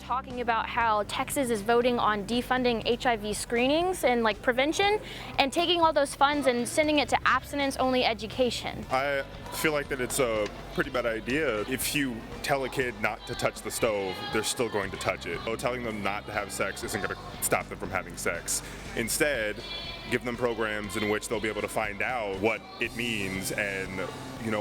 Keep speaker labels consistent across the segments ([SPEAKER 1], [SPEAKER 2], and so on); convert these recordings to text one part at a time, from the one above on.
[SPEAKER 1] talking about how Texas is voting on defunding HIV screenings and like prevention and taking all those funds and sending it to abstinence-only education.
[SPEAKER 2] I feel like that it's a pretty bad idea. If you tell a kid not to touch the stove, they're still going to touch it. So telling them not to have sex isn't going to stop them from having sex. Instead, give them programs in which they'll be able to find out what it means and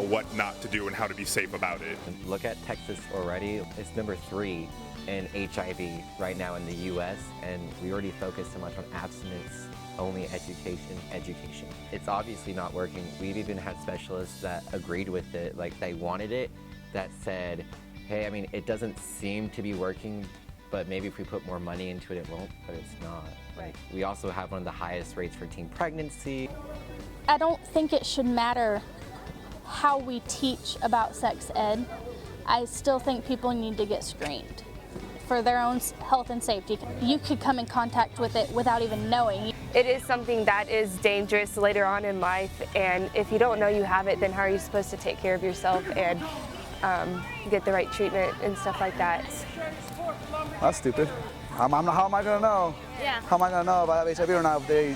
[SPEAKER 2] what not to do and how to be safe about it.
[SPEAKER 3] Look at Texas already. It's #3 in HIV right now in the US, and we already focus so much on abstinence-only education. It's obviously not working. We've even had specialists that agreed with it, like they wanted it, that said, hey, I mean, it doesn't seem to be working, but maybe if we put more money into it, it won't, but it's not. Like, we also have one of the highest rates for teen pregnancy.
[SPEAKER 4] I don't think it should matter how we teach about sex ed. I still think people need to get screened for their own health and safety. You could come in contact with it without even knowing.
[SPEAKER 5] It is something that is dangerous later on in life, and if you don't know you have it, then how are you supposed to take care of yourself and get the right treatment and stuff like that?
[SPEAKER 6] That's stupid. How am I going to know?
[SPEAKER 1] Yeah.
[SPEAKER 6] How am I going to know if I have HIV or not if they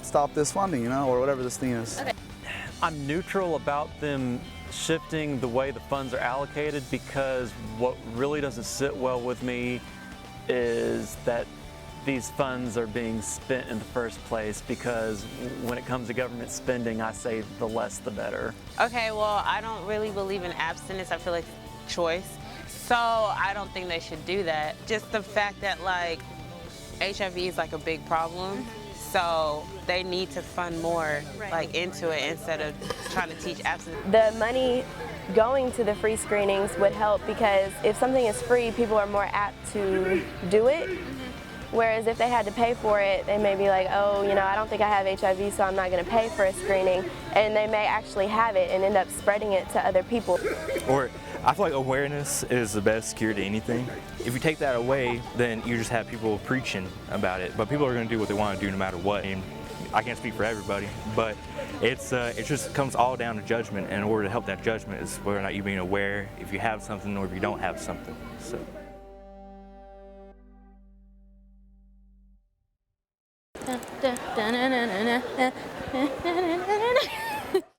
[SPEAKER 6] stop this funding, or whatever this thing is?
[SPEAKER 1] Okay.
[SPEAKER 7] I'm neutral about them shifting the way the funds are allocated, because what really doesn't sit well with me is that these funds are being spent in the first place, because when it comes to government spending, I say the less the better.
[SPEAKER 8] Okay, well, I don't really believe in abstinence. I feel like choice. So I don't think they should do that. Just the fact that like HIV is like a big problem. So they need to fund more like into it instead of trying to teach abstinence.
[SPEAKER 5] The money going to the free screenings would help, because if something is free, people are more apt to do it. Whereas if they had to pay for it, they may be like, oh, I don't think I have HIV, so I'm not going to pay for a screening. And they may actually have it and end up spreading it to other people.
[SPEAKER 9] Or I feel like awareness is the best cure to anything. If you take that away, then you just have people preaching about it. But people are going to do what they want to do no matter what. And I can't speak for everybody, but it just comes all down to judgment. And in order to help that judgment is whether or not you're being aware if you have something or if you don't have something. So.